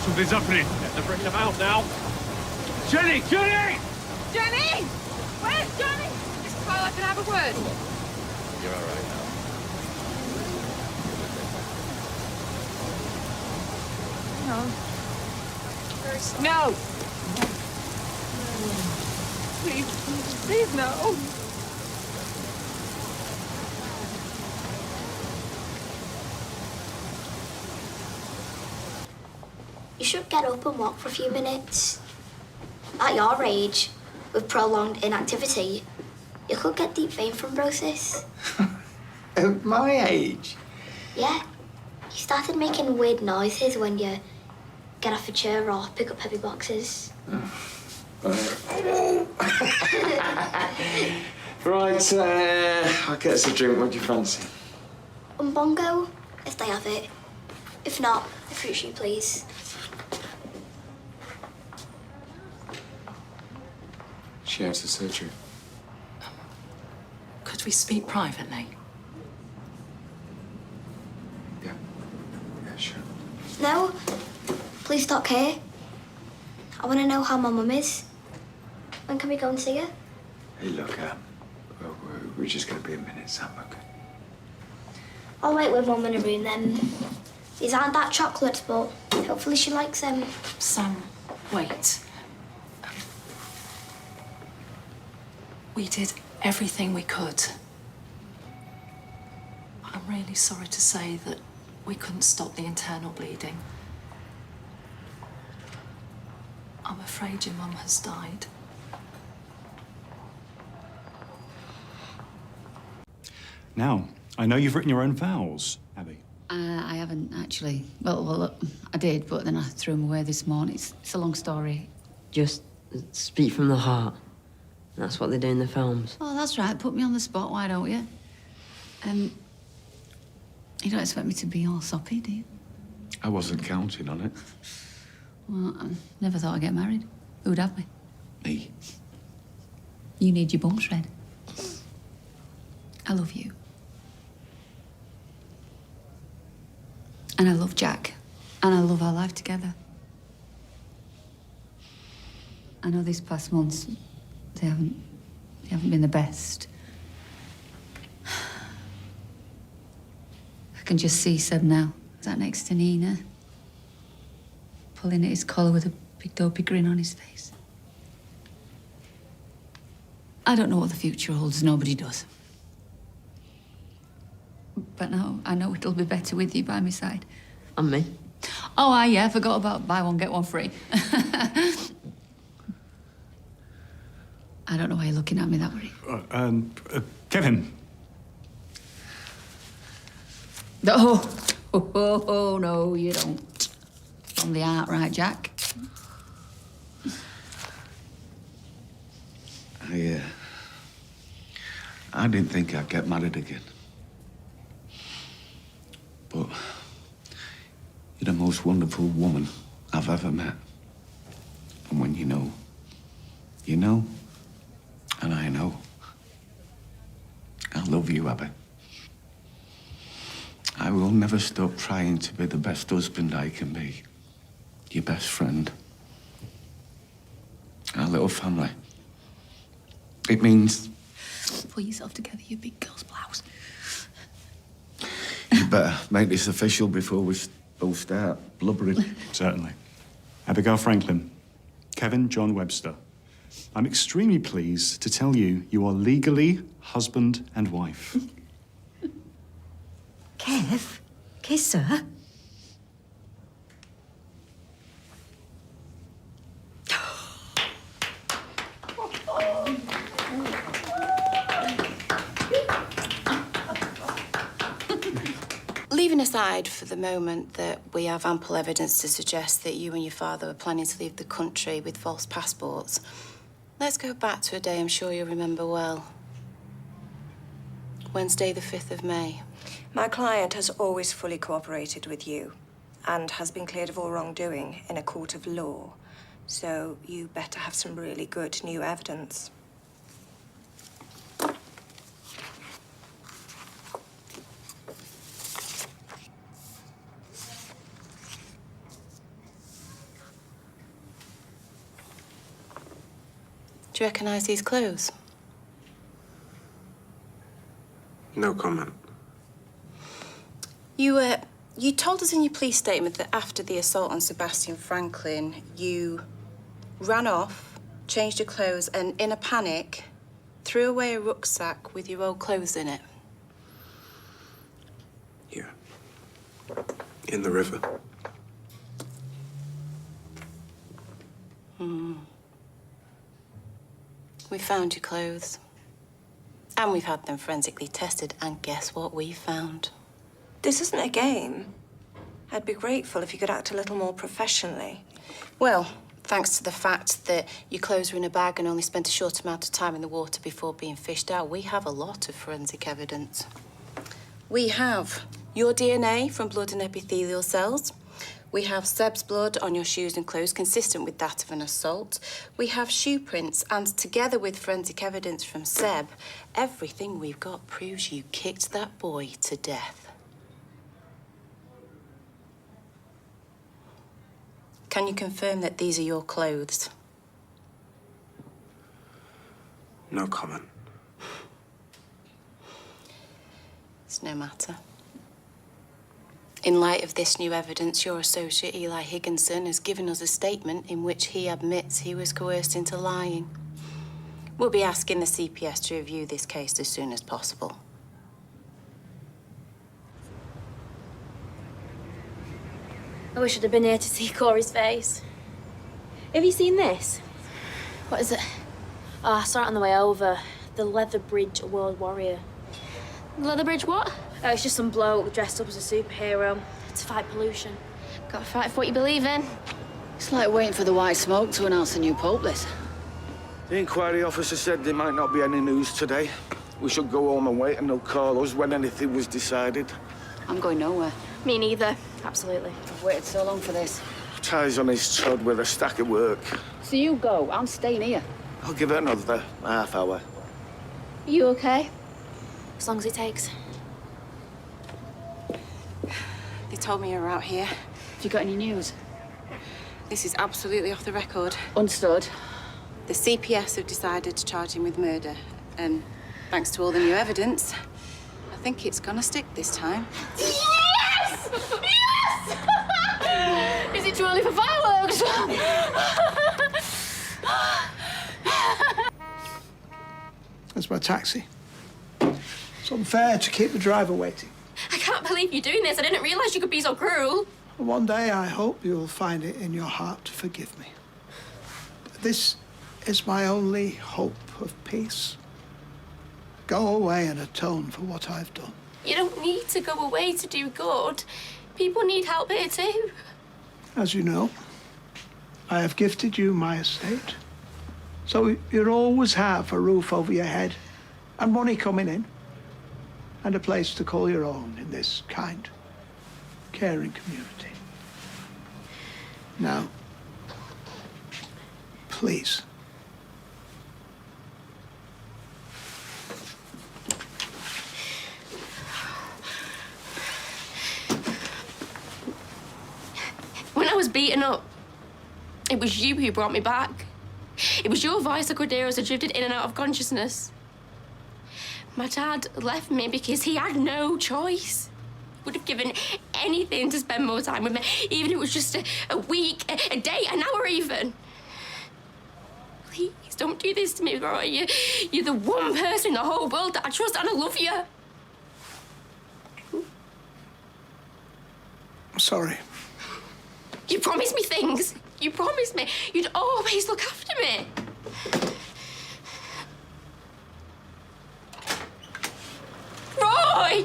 Something's happening. They're bringing them out now. Jenny! Jenny! Jenny! Where's Johnny? This is I can have a word. You're all right now. No. No! Please no. You should get up and walk for a few minutes. At your age, with prolonged inactivity, you could get deep vein thrombosis. At my age? Yeah. You started making weird noises when you get off a chair or pick up heavy boxes. Right, I'll get us a drink. What do you fancy? Bongo, if they have it. If not, a fruit shoot, please. She has the surgery. Could we speak privately? Yeah, sure. No, please stop here. I want to know how my mum is. When can we go and see her? Hey, look, we're just gonna be a minute, Sam, okay? I'll wait with Mum in a room then. These aren't that chocolates, but hopefully she likes them. Sam, wait. We did everything we could. I'm really sorry to say that we couldn't stop the internal bleeding. I'm afraid your mum has died. Now, I know you've written your own vows, Abby. I haven't actually. Well, I did, but then I threw them away this morning. It's a long story. Just speak from the heart. That's what they do in the films. Oh, that's right. Put me on the spot, why don't you? You don't expect me to be all soppy, do you? I wasn't counting on it. Well, I never thought I'd get married. Who'd have me? Me. You need your bum shred. I love you. And I love Jack. And I love our life together. I know these past months, they haven't been the best. I can just see Seb now, sat next to Nina, pulling at his collar with a big dopey grin on his face. I don't know what the future holds, nobody does. But now I know it'll be better with you by my side. And me? Oh, yeah, I forgot about buy one, get one free. I don't know why you're looking at me that way. Kevin. Oh, no, you don't. From the heart, right, Jack? I didn't think I'd get married again. But you're the most wonderful woman I've ever met. And when you know, and I know. I love you, Abby. I will never stop trying to be the best husband I can be. Your best friend. Our little family. It means... Pull yourself together, you big girl's blouse. You better make this official before we both start blubbering. Certainly. Abigail Franklin, Kevin John Webster. I'm extremely pleased to tell you you are legally husband and wife. Kev? Kisser? Leaving aside for the moment that we have ample evidence to suggest that you and your father were planning to leave the country with false passports, let's go back to a day I'm sure you'll remember well. Wednesday, the 5th of May. My client has always fully cooperated with you and has been cleared of all wrongdoing in a court of law. So you better have some really good new evidence. Do you recognise these clothes? No comment. You told us in your police statement that after the assault on Sebastian Franklin, you ran off, changed your clothes, and in a panic, threw away a rucksack with your old clothes in it. Yeah. In the river. We found your clothes. And we've had them forensically tested, and guess what we found? This isn't a game. I'd be grateful if you could act a little more professionally. Well, Thanks to the fact that your clothes were in a bag and only spent a short amount of time in the water before being fished out, we have a lot of forensic evidence. We have your DNA from blood and epithelial cells. We have Seb's blood on your shoes and clothes, consistent with that of an assault. We have shoe prints, and together with forensic evidence from Seb, everything we've got proves you kicked that boy to death. Can you confirm that these are your clothes? No comment. It's no matter. In light of this new evidence, your associate, Eli Higginson, has given us a statement in which he admits he was coerced into lying. We'll be asking the CPS to review this case as soon as possible. I wish I'd have been here to see Corey's face. Have you seen this? What is it? Oh, I saw it on the way over. The Leatherbridge World Warrior. Leatherbridge what? Oh, it's just some bloke dressed up as a superhero to fight pollution. Gotta fight for what you believe in. It's like waiting for the white smoke to announce a new pope, this. The inquiry officer said there might not be any news today. We should go home and wait and they'll call us when anything was decided. I'm going nowhere. Me neither. Absolutely. I've waited so long for this. Ty's on his trod with a stack of work. So you go. I'm staying here. I'll give it another half hour. Are you okay? As long as it takes. They told me you were out here. Have you got any news? This is absolutely off the record. Understood. The CPS have decided to charge him with murder. And thanks to all the new evidence, I think it's gonna stick this time. Yes! Yes! Is it too early for fireworks? That's my taxi. It's unfair to keep the driver waiting. I can't believe you're doing this. I didn't realise you could be so cruel. One day, I hope you'll find it in your heart to forgive me. This is my only hope of peace. Go away and atone for what I've done. You don't need to go away to do good. People need help here too. As you know, I have gifted you my estate. So you'll always have a roof over your head and money coming in and a place to call your own in this kind, caring community. Now, please. When I was beaten up, it was you who brought me back. It was your voice I could hear as I drifted in and out of consciousness. My dad left me because he had no choice. Would have given anything to spend more time with me, even if it was just a week, a day, an hour even. Please don't do this to me, Roy. You're the one person in the whole world that I trust and I love you. I'm sorry. You promised me things. You promised me you'd always look after me. Roy!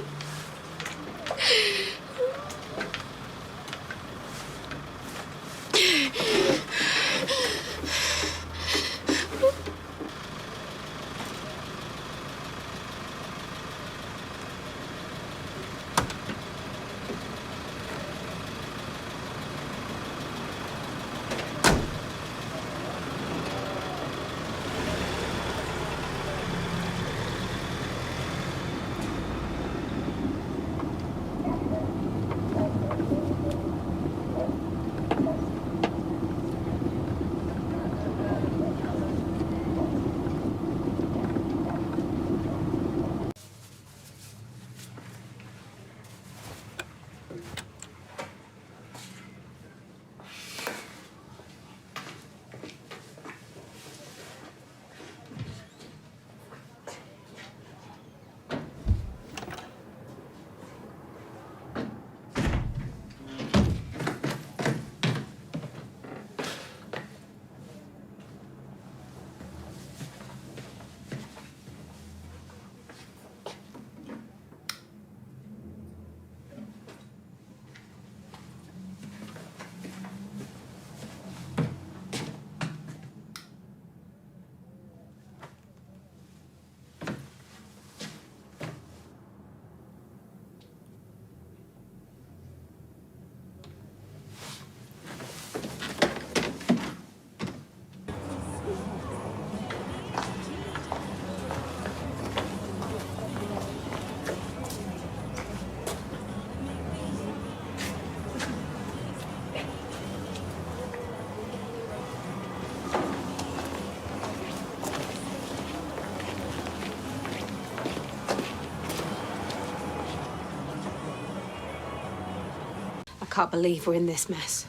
can't believe we're in this mess.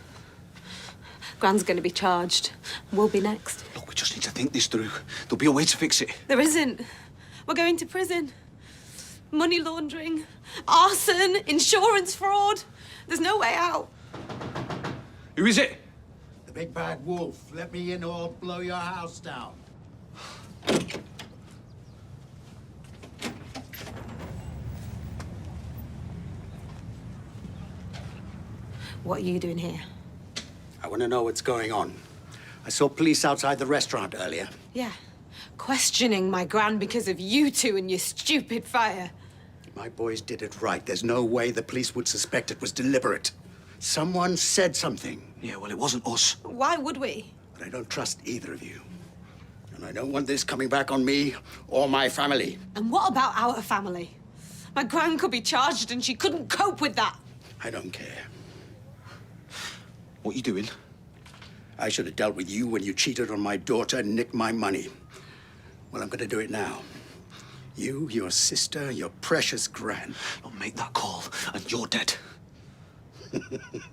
Gran's going to be charged. We'll be next. Look, we just need to think this through. There'll be a way to fix it. There isn't. We're going to prison. Money laundering, arson, insurance fraud. There's no way out. Who is it? The big bad wolf. Let me in or I'll blow your house down. What are you doing here? I want to know what's going on. I saw police outside the restaurant earlier. Yeah. Questioning my gran because of you two and your stupid fire. My boys did it right. There's no way the police would suspect it was deliberate. Someone said something. Yeah, well, it wasn't us. Why would we? But I don't trust either of you. And I don't want this coming back on me or my family. And what about our family? My gran could be charged and she couldn't cope with that. I don't care. What are you doing? I should have dealt with you when you cheated on my daughter and nicked my money. Well, I'm going to do it now. You, your sister, your precious gran. Don't make that call, and you're dead.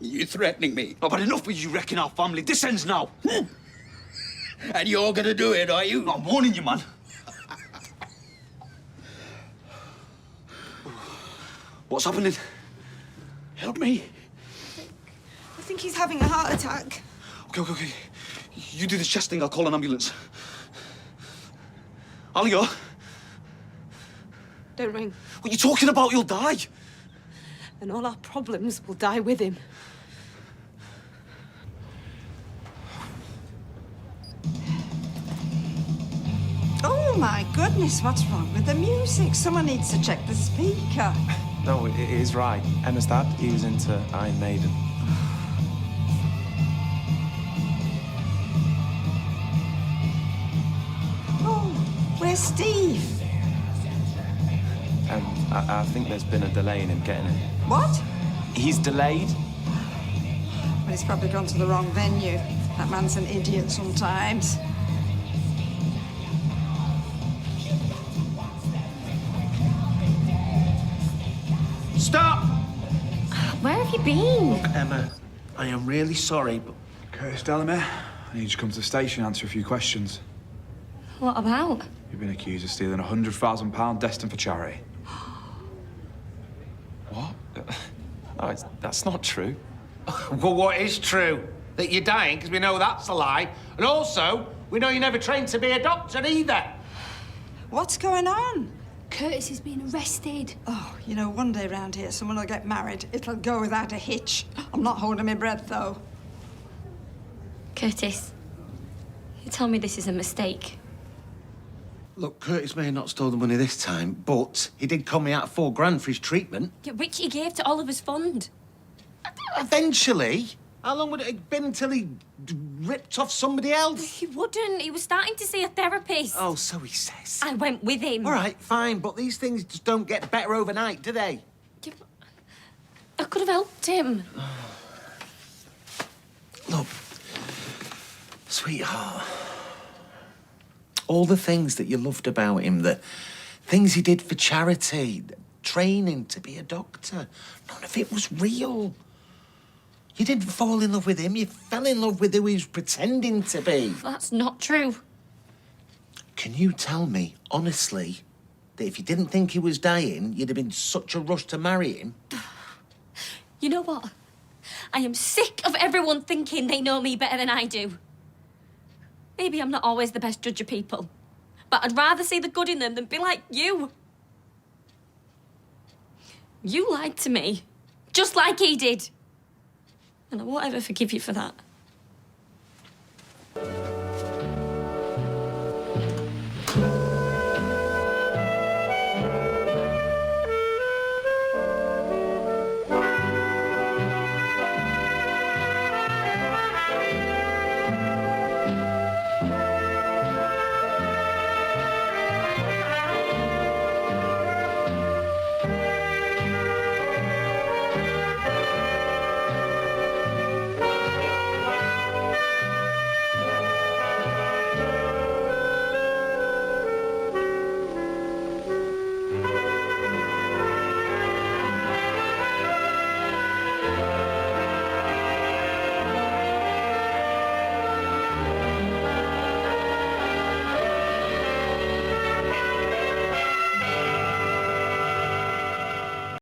You threatening me? I've had enough with you wrecking our family. This ends now. And you're going to do it, are you? I'm warning you, man. What's happening? Help me. I think he's having a heart attack. Okay. You do this chest thing, I'll call an ambulance. Alio? Don't ring. What are you talking about? You'll die. And all our problems will die with him. Oh, my goodness, what's wrong with the music? Someone needs to check the speaker. No, it is right. Emma's dad, he was into Iron Maiden. Oh, where's Steve? I think there's been a delay in him getting it. What? He's delayed? Well, he's probably gone to the wrong venue. That man's an idiot sometimes. Stop! Where have you been? Emma, I am really sorry, but... Curtis Delamere, I need you to come to the station and answer a few questions. What about? You've been accused of stealing £100,000 destined for charity. What? No, that's not true. Well, what is true? That you're dying, because we know that's a lie. And also, we know you never trained to be a doctor either. What's going on? Curtis has been arrested. Oh, you know, one day round here, someone will get married. It'll go without a hitch. I'm not holding my breath, though. Curtis, you tell me this is a mistake. Look, Curtis may have not stole the money this time, but he did come me out £4,000 for his treatment. Yeah, which he gave to Oliver's fund. Eventually. How long would it have been until he ripped off somebody else? He wouldn't. He was starting to see a therapist. Oh, so he says. I went with him. All right, fine, but these things just don't get better overnight, do they? I could have helped him. Look, sweetheart, all the things that you loved about him, the things he did for charity, training to be a doctor, none of it was real. You didn't fall in love with him, you fell in love with who he was pretending to be. That's not true. Can you tell me, honestly, that if you didn't think he was dying, you'd have been such a rush to marry him? You know what? I am sick of everyone thinking they know me better than I do. Maybe I'm not always the best judge of people, but I'd rather see the good in them than be like you. You lied to me, just like he did. And I won't ever forgive you for that.